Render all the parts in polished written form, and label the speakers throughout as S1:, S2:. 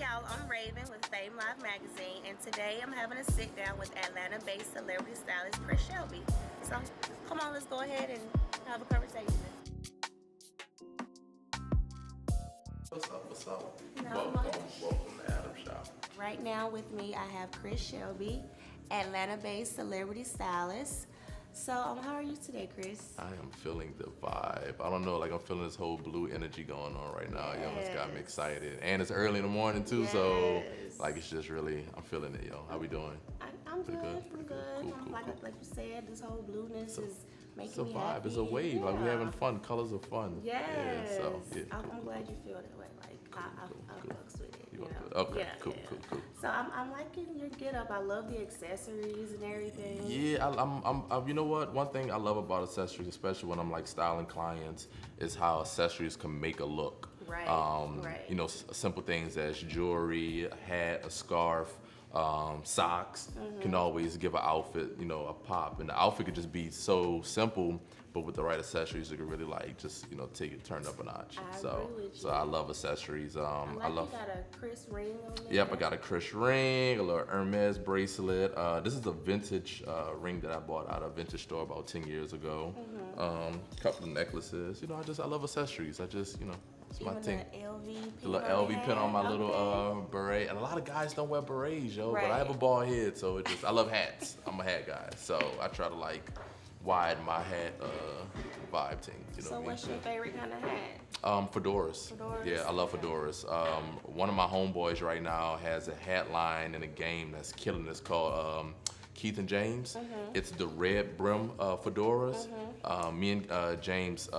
S1: y'all, I'm Raven with Fame Live Magazine, and today I'm having a sit down with Atlanta-based celebrity stylist Kris Shelby. So come on, let's go ahead and have a conversation.
S2: What's up, what's up?
S1: Not
S2: Welcome
S1: much.
S2: to Attom Shop.
S1: Right now with me, I have Kris Shelby, Atlanta-based celebrity stylist. So how are you today, Kris?
S2: I am feeling the vibe. I don't know, like I'm feeling this whole blue energy going on right now. Yo, it's got me excited. And it's early in the morning too, so like it's just really, I'm feeling it, yo. How we doing?
S1: I'm good. I'm good.
S2: Cool.
S1: Like you said, this whole blueness is making me
S2: It's a vibe.
S1: happy.
S2: It's a wave.
S1: Yeah.
S2: Like we're having fun. Colors are fun.
S1: Yes.
S2: Yeah, so, yeah.
S1: I'm glad you feel that way. Like I fucks with it. You know?
S2: Okay,
S1: Yeah,
S2: cool.
S1: So I'm liking your get up. I love the accessories and everything.
S2: Yeah, I'm you know what? One thing I love about accessories, especially when I'm like styling clients, is how accessories can make a look.
S1: Right. Right.
S2: You know, simple things as jewelry, a hat, a scarf, socks can always give an outfit, you know, a pop. And the outfit could just be so simple, but with the right accessories, it could really like just, you know, turn up a notch.
S1: I
S2: so
S1: agree with
S2: so
S1: you.
S2: I love accessories. I love.
S1: You got a Kris ring on there.
S2: Yep, I got a Kris ring, a little Arnez bracelet. This is a vintage ring that I bought out of a vintage store about 10 years ago. Couple of necklaces. You know, I love accessories. You know, it's my thing.
S1: The
S2: The little LV pin on my little beret. And a lot of guys don't wear berets, yo. But I have a bald head, so I love hats. I'm a hat guy, so I try to like widen my hat vibe thing. You know
S1: So what's your favorite kind of hat?
S2: Fedoras. Yeah, I love fedoras. One of my homeboys right now has a hat line in a game that's killing. It's called Keith and James. It's the red brim fedoras. Me and James,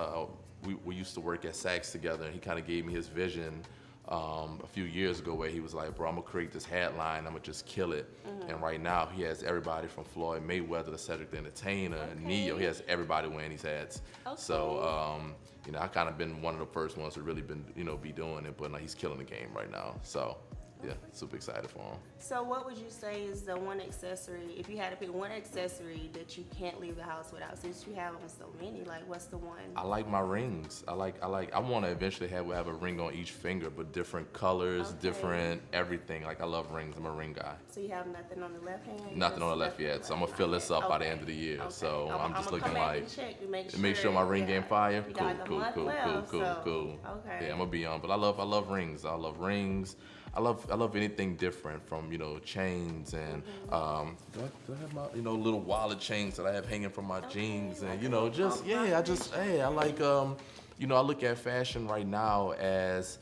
S2: we used to work at Saks together, and he kind of gave me his vision a few years ago where he was like, bro, I'm gonna create this hat line, I'm gonna just kill it. And right now he has everybody from Floyd Mayweather to Cedric the Entertainer and Neo. He has everybody wearing these hats. So you know, I kind of been one of the first ones to really been, you know, be doing it, but like, he's killing the game right now. So yeah, super excited for him.
S1: So what would you say is the one accessory, if you had to pick one accessory that you can't leave the house without, since you have them so many, like what's the one?
S2: I like my rings. I want to eventually have a ring on each finger, but different colors, different everything. Like I love rings. I'm a ring guy.
S1: So you have nothing on the left hand?
S2: Nothing on the left yet. So I'm gonna fill this up by the end of the year. So I'm just looking like to make sure my ring game fire. Cool.
S1: Okay.
S2: Yeah, I'm gonna be on. But I love rings. I love rings. I love anything different, from, you know, chains and do I have my, you know, little wallet chains that I have hanging from my jeans, and you know, just I like you know, I look at fashion right now as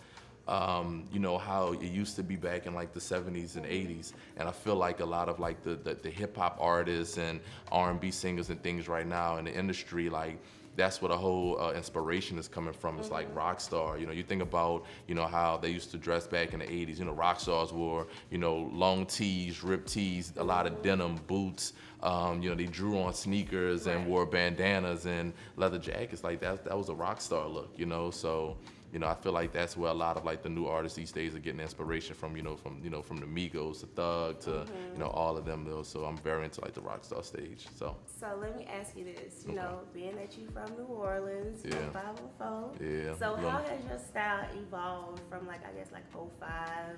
S2: you know, how it used to be back in like the 70s and 80s, and I feel like a lot of like the hip hop artists and R&B singers and things right now in the industry, like that's where the whole inspiration is coming from. It's like rock star. You know, you think about, you know, how they used to dress back in the 80s. You know, rock stars wore, you know, long tees, ripped tees, a lot of denim, boots. You know, they drew on sneakers and wore bandanas and leather jackets. Like that was a rock star look, you know. So, you know, I feel like that's where a lot of like the new artists these days are getting inspiration from. You know, from the Migos to Thug to you know, all of them though. So I'm very into like the rock star stage. So
S1: let me ask you this. You know, being that you from New Orleans, 504.
S2: Yeah.
S1: So how has your style evolved from like, I guess like 05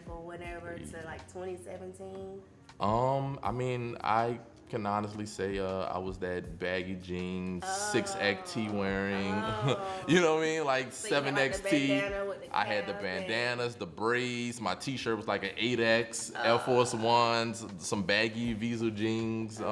S1: or whatever to like 2017?
S2: I mean, I can honestly say I was that baggy jeans, 6X tee wearing, you know what I mean, like
S1: So
S2: 7X tee. I had the bandanas, the braids. My T-shirt was like an 8X, Air Force Ones, some baggy Visa jeans.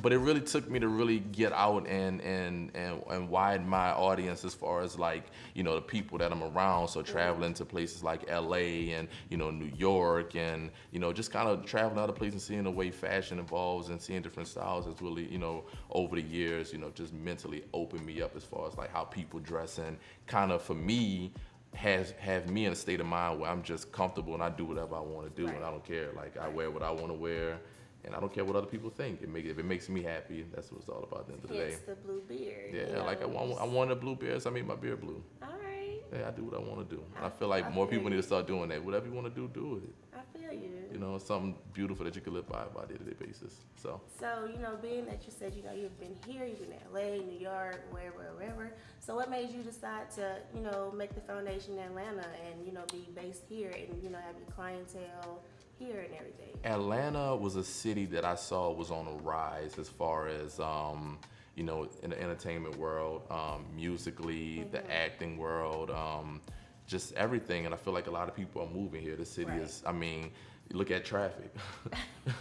S2: But it really took me to really get out and widen my audience as far as like, you know, the people that I'm around. So traveling to places like LA and, you know, New York, and, you know, just kind of traveling other places and seeing the way fashion evolves and seeing different styles has really, you know, over the years, you know, just mentally opened me up as far as like how people dress, and kind of for me have me in a state of mind where I'm just comfortable and I do whatever I want to do, and I don't care. Like I wear what I want to wear. And I don't care what other people think. If it makes me happy, that's what it's all about at the end of the day.
S1: It's the blue beard.
S2: Yeah, like I wanted a blue beard, so I made my beard blue.
S1: All right.
S2: Yeah, I do what I want to do. And I feel like more people need to start doing that. Whatever you want to do, do it.
S1: I feel you.
S2: You know, something beautiful that you can live by a day-to-day basis. So
S1: you know, being that you said, you know, you've been here, you've been in LA, New York, wherever. So what made you decide to, you know, make the foundation in Atlanta and, you know, be based here and, you know, have your clientele here and everything?
S2: Atlanta was a city that I saw was on a rise as far as, you know, in the entertainment world, musically, the acting world, just everything. And I feel like a lot of people are moving here. The city is, I mean, look at traffic.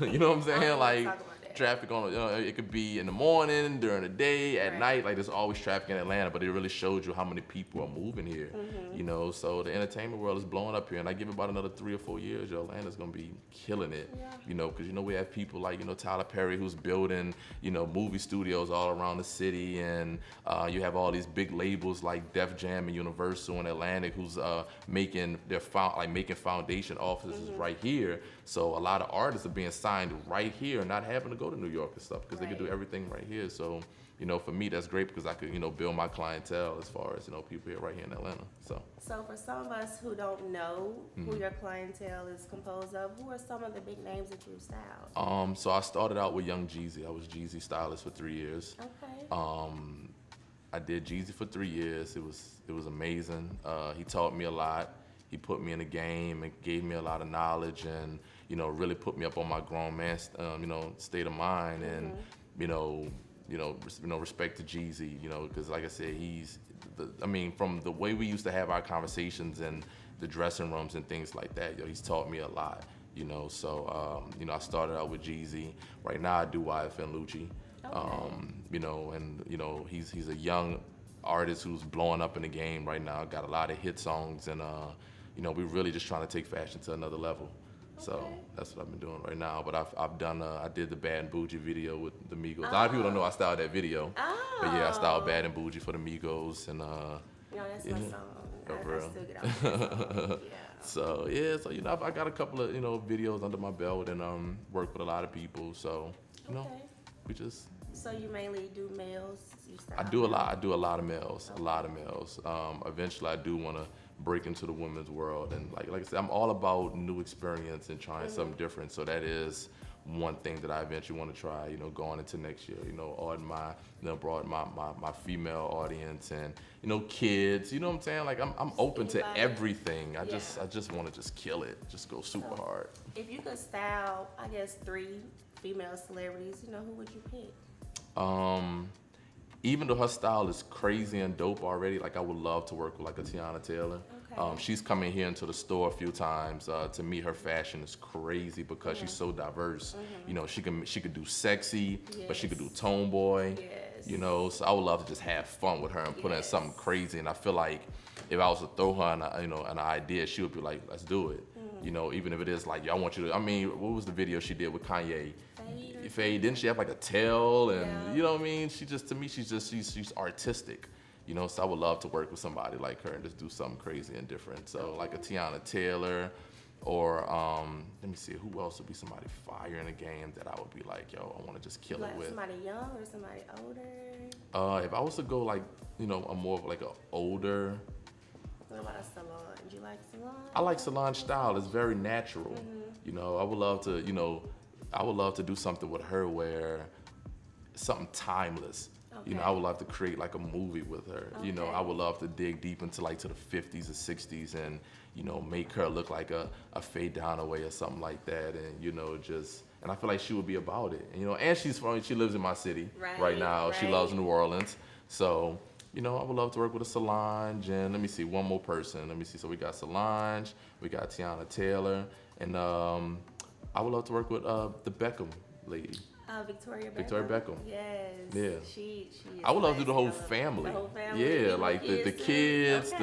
S2: You know what I'm saying? Like traffic on, you know, it could be in the morning, during the day, at night. Like there's always traffic in Atlanta, but it really showed you how many people are moving here. You know, so the entertainment world is blowing up here, and I give it about another 3 or 4 years, yo, Atlanta's gonna be killing it. You know, because you know we have people like, you know, Tyler Perry, who's building, you know, movie studios all around the city, and you have all these big labels like Def Jam and Universal and Atlantic, who's making their making foundation offices right here. So a lot of artists are being signed right here, not having to go to New York and stuff, because they can do everything right here. So, you know, for me, that's great because I could, you know, build my clientele as far as, you know, people here right here in Atlanta. So
S1: for some of us who don't know who your clientele is composed of, who are some of the big names that you've styled?
S2: So I started out with Young Jezzy. I was Jeezy stylist for 3 years.
S1: Okay.
S2: I did Jeezy for 3 years. It was amazing. He taught me a lot. He put me in the game and gave me a lot of knowledge, and you know, really put me up on my grown man, you know, state of mind, and you know, respect to Jeezy, you know, because like I said, I mean, from the way we used to have our conversations in the dressing rooms and things like that, yo, he's taught me a lot, you know. So, you know, I started out with Jeezy. Right now, I do Yfn Lucci, you know, and you know, he's a young artist who's blowing up in the game right now. Got a lot of hit songs, and you know, we're really just trying to take fashion to another level. So that's what I've been doing right now. But I've done, I did the Bad and Bougie video with the Migos. A lot of people don't know I styled that video. But yeah, I styled Bad and Bougie for the Migos. And,
S1: that's my song. I still get out that song.
S2: So, yeah, so, you know, I got a couple of, you know, videos under my belt, and work with a lot of people. So, you know, we just...
S1: So you mainly do males?
S2: I do a lot of males, eventually I do want to break into the women's world, and like I said, I'm all about new experience and trying something different. So that is one thing that I eventually want to try, you know, going into next year, you know, broaden my female audience, and you know, kids, you know what I'm saying? Like I'm open to everything. I just want to just kill it, just go super hard.
S1: If you could style, I guess, 3 female celebrities, you know, who would you pick?
S2: Even though her style is crazy and dope already, like I would love to work with like a Teyana Taylor. She's come in here into the store a few times. To me, her fashion is crazy because she's so diverse. You know, she could do sexy, but she could do tomboy. You know, so I would love to just have fun with her and put in something crazy. And I feel like if I was to throw her an idea, she would be like, let's do it. You know, even if it is like, I want you to, I mean, what was the video she did with Kanye? Faye, didn't she have like a tail? And you know what I mean? To me, she's artistic. You know, so I would love to work with somebody like her and just do something crazy and different. So like a Teyana Taylor, or let me see, who else would be somebody fire in the game that I would be like, yo, I want to just kill it with.
S1: Somebody young or somebody older?
S2: If I was to go like, you know, a more of like an older.
S1: What about Solange? Do you like Solange?
S2: I like Solange style. It's very natural. You know, I would love to, you know, do something with her where something timeless. You know, I would love to create like a movie with her. You know, I would love to dig deep into like to the 50s or 60s and, you know, make her look like a Faye Dunaway or something like that. And, you know, and I feel like she would be about it. And, you know, and she lives in my city right now. She loves New Orleans. So, you know, I would love to work with a Solange, and let me see, one more person. Let me see, so we got Solange, we got Teyana Taylor, and I would love to work with the Beckham lady.
S1: Victoria Beckham.
S2: Victoria Beckham.
S1: Yes.
S2: Yeah.
S1: She
S2: I would love to do the whole family.
S1: The whole family.
S2: Yeah, like the kids,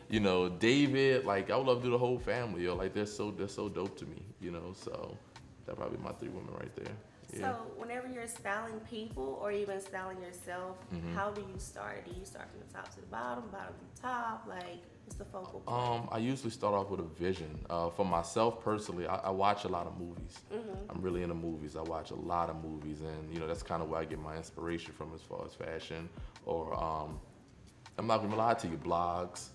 S2: you know, David. Like I would love to do the whole family. Yo, like they're so dope to me. You know, so that'd probably be my 3 women right there. Yeah.
S1: So whenever you're styling people or even styling yourself, how do you start? Do you start from the top to the bottom to the top? Like, what's the focal point?
S2: I usually start off with a vision. For myself personally, I watch a lot of movies. I'm really into movies. I watch a lot of movies, and you know that's kind of where I get my inspiration from as far as fashion or I'm not gonna lie to you, blogs,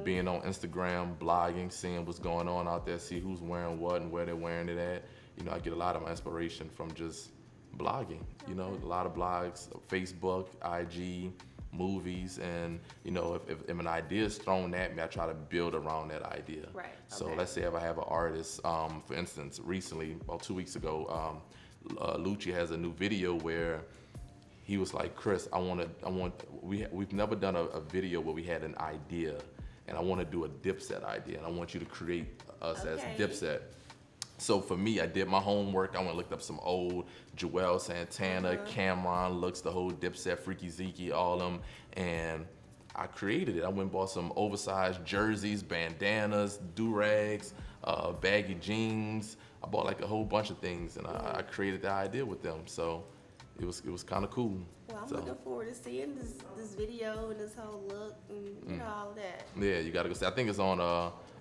S2: being on Instagram, blogging, seeing what's going on out there, see who's wearing what and where they're wearing it at. You know, I get a lot of my inspiration from just blogging. You know, a lot of blogs, Facebook, IG, movies, and you know, if an idea is thrown at me, I try to build around that idea.
S1: Right.
S2: So
S1: Okay.
S2: let's say if I have an artist, for instance, recently, about 2 weeks ago, Lucci has a new video where he was like, Kris, we've never done a video where we had an idea, and I want to do a Dipset idea, and I want you to create us as Dipset. So for me, I did my homework. I went and looked up some old Joel Santana, Cameraman looks, the whole Dipset, Freaky Zeke, all of them, and I created it. I went and bought some oversized jerseys, bandanas, do-rags, baggy jeans. I bought like a whole bunch of things, and I created the idea with them. So it was kind of cool.
S1: Well, I'm
S2: So,
S1: looking forward to seeing this video and this whole look and you know all that.
S2: yeah, you gotta go see. I think it's on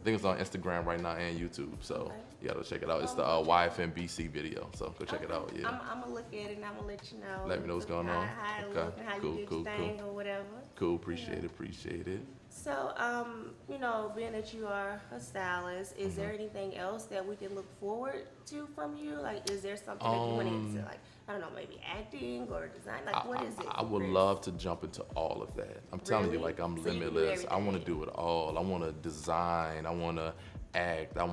S2: Instagram right now and YouTube. So
S1: Okay.
S2: you gotta check it out. It's the Yfn BC video. So go check it out. Yeah.
S1: I'm gonna look at it and I'm gonna let you know.
S2: Let me know what's going on.
S1: How it
S2: Okay.
S1: look and how
S2: Cool,
S1: you did
S2: cool,
S1: your
S2: cool.
S1: thing or whatever.
S2: Cool. Appreciate it.
S1: So, you know, being that you are a stylist, is there anything else that we can look forward to from you? Like, is there something that you want into, like, I don't know, maybe acting or design? Like, what is it?
S2: I would
S1: Kris?
S2: love to jump into all of that. I'm telling you,
S1: Really?
S2: like, I'm
S1: So you can do
S2: limitless. I want to
S1: everything.
S2: do it all. I want to design. I want to act. I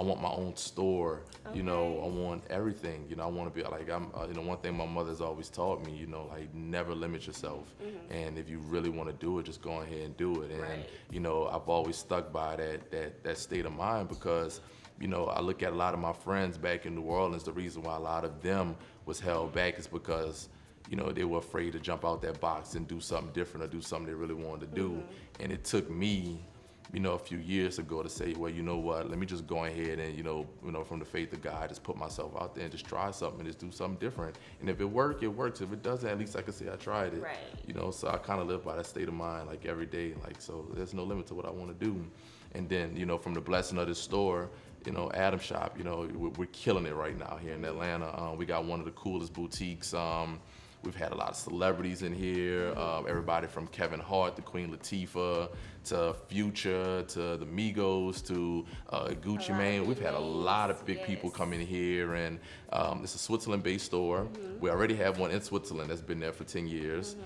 S2: want my own store. You know, I want everything. You know, I want to be like, you know, one thing my mother's always taught me, you know, like, never limit yourself. And if you really want to do it, just go ahead and do it. And,
S1: Right.
S2: you know, I've always stuck by that state of mind because, you know, I look at a lot of my friends back in New Orleans, the reason why a lot of them was held back is because, you know, they were afraid to jump out that box and do something different or do something they really wanted to do. And it took me, you know, a few years ago to say, well, you know what, let me just go ahead and, you know, from the faith of God, just put myself out there and just try something and just do something different. And if it works, it works. If it doesn't, at least I can say I tried it.
S1: Right.
S2: You know, so I kind of live by that state of mind, like, every day. Like, so there's no limit to what I want to do. And then, you know, from the blessing of this store, you know, Attom Shop, you know, we're killing it right now here in Atlanta. We got one of the coolest boutiques. We've had a lot of celebrities in here. Everybody from Kevin Hart to Queen Latifah to Future to the Migos to Gucci Mane. We've had a lot of big people come in here, and it's a Switzerland-based store. We already have one in Switzerland that's been there for 10 years.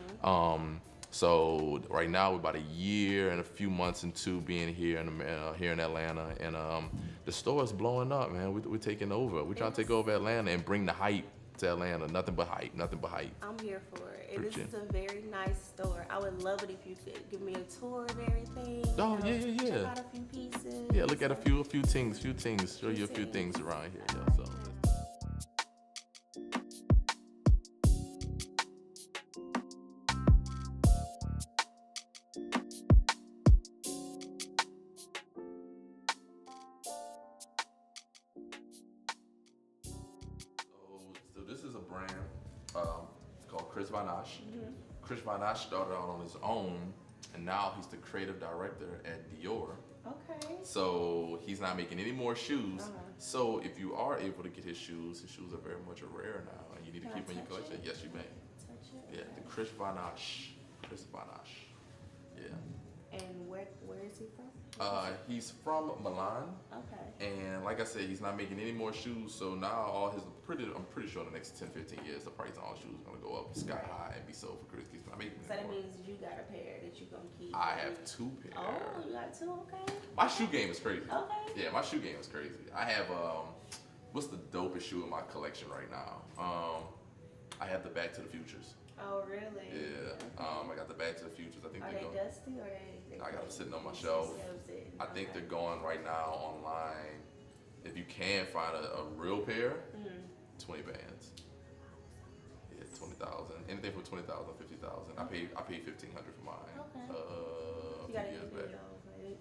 S2: So right now we're about a year and a few months into being here in Atlanta, and the store is blowing up, man. We're taking over. We're trying to take over Atlanta and bring the hype to Atlanta. Nothing but hype.
S1: I'm here for it. And this
S2: Preaching.
S1: is a very nice store. I would love it if you could give me a tour of everything.
S2: Oh,
S1: you know,
S2: yeah.
S1: Check out a few pieces.
S2: Yeah, look at a few things. Show you a few things around here. Yeah, so. So this is a brand called Kris Kris started out on his own, and now he's the creative director at Dior.
S1: Okay.
S2: So he's not making any more shoes. So if you are able to get his shoes are very much rare now, and you need to
S1: Can I
S2: keep them in your
S1: touch
S2: collection.
S1: it?
S2: Yes, you may.
S1: Touch it.
S2: Yeah, the Kris Yeah.
S1: And where is he from?
S2: He's from Milan,
S1: Okay.
S2: and like I said, he's not making any more shoes. So now I'm pretty sure in the next 10, 15 years, the price on all shoes is gonna go up sky high and be sold for Kris. He's not making
S1: So
S2: any
S1: that
S2: more.
S1: means you got a pair that you're gonna keep.
S2: I have 2 pairs.
S1: Oh, you got 2? Okay.
S2: My shoe game is crazy.
S1: Okay.
S2: Yeah, my shoe game is crazy. I have what's the dopest shoe in my collection right now? I have the Back to the Futures.
S1: Oh, really?
S2: Yeah. I got the Back to the Futures. I think
S1: Are
S2: they're
S1: they
S2: going.
S1: dusty or they
S2: I got them sitting on my
S1: they
S2: shelf.
S1: sitting?
S2: I think
S1: Okay.
S2: they're going right now online. If you can find a real pair, 20 bands. Yeah, 20,000. Anything from 20,000, 50,000. I paid 1,500 for mine.
S1: Okay.
S2: A
S1: You
S2: few
S1: got
S2: years
S1: any
S2: back.
S1: videos, right?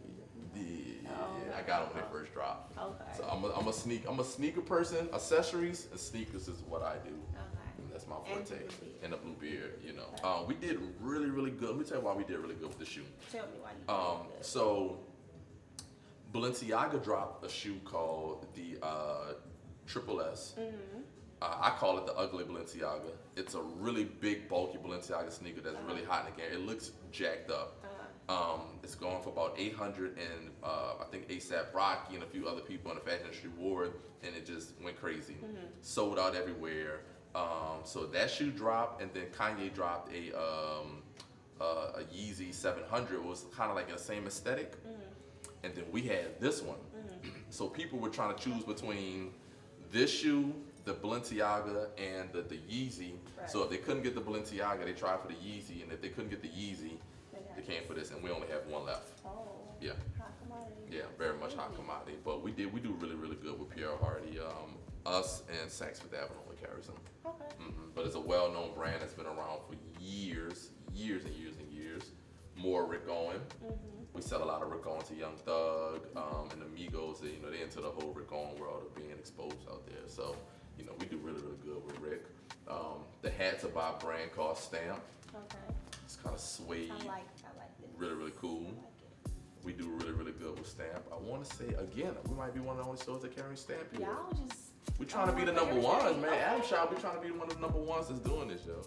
S2: Yeah, I got them when they first dropped.
S1: Okay.
S2: So I'm a sneaker person. Accessories and sneakers is what I do.
S1: Okay.
S2: And that's my
S1: And
S2: forte.
S1: the blue beard.
S2: And the blue beard, you know. We did really, really good. Let me tell you why we did really good with the shoe.
S1: Tell me why you did good.
S2: So Balenciaga dropped a shoe called the Triple S. I call it the ugly Balenciaga. It's a really big, bulky Balenciaga sneaker that's really hot in the game. It looks jacked up. It's going for about 800, and I think ASAP Rocky and a few other people in the fashion industry wore it, and it just went crazy. Sold out everywhere. So that shoe dropped, and then Kanye dropped a Yeezy 700. It was kind of like the same aesthetic. And then we had this one. So people were trying to choose between this shoe, the Balenciaga, and the Yeezy.
S1: Right.
S2: So if they couldn't get the Balenciaga, they tried for the Yeezy, and if they couldn't get the Yeezy, they came for this, and we only have one left.
S1: Oh.
S2: Yeah.
S1: Hot commodity.
S2: Yeah, very much hot commodity. But we do really, really good with Pierre Hardy. Us and Saks Fifth Avenue only carries them.
S1: Okay.
S2: But it's a well-known brand that's been around for years and years and years. More Rick Owen. We sell a lot of Rick Owen to Young Thug, and the Migos. They into the whole Rick Owen world of being exposed out there. So, we do really, really good with Rick. The hats are by a brand called Stamp.
S1: Okay.
S2: It's kind of suede.
S1: I like this.
S2: Really, really cool.
S1: I like it.
S2: We do really, really good with Stamp. I want to say, again, we might be one of the only stores that carry Stamp here.
S1: Y'all just.
S2: We're trying to be the number ones, man. Adam Shaw, we're trying to be one of the number ones that's doing this, yo.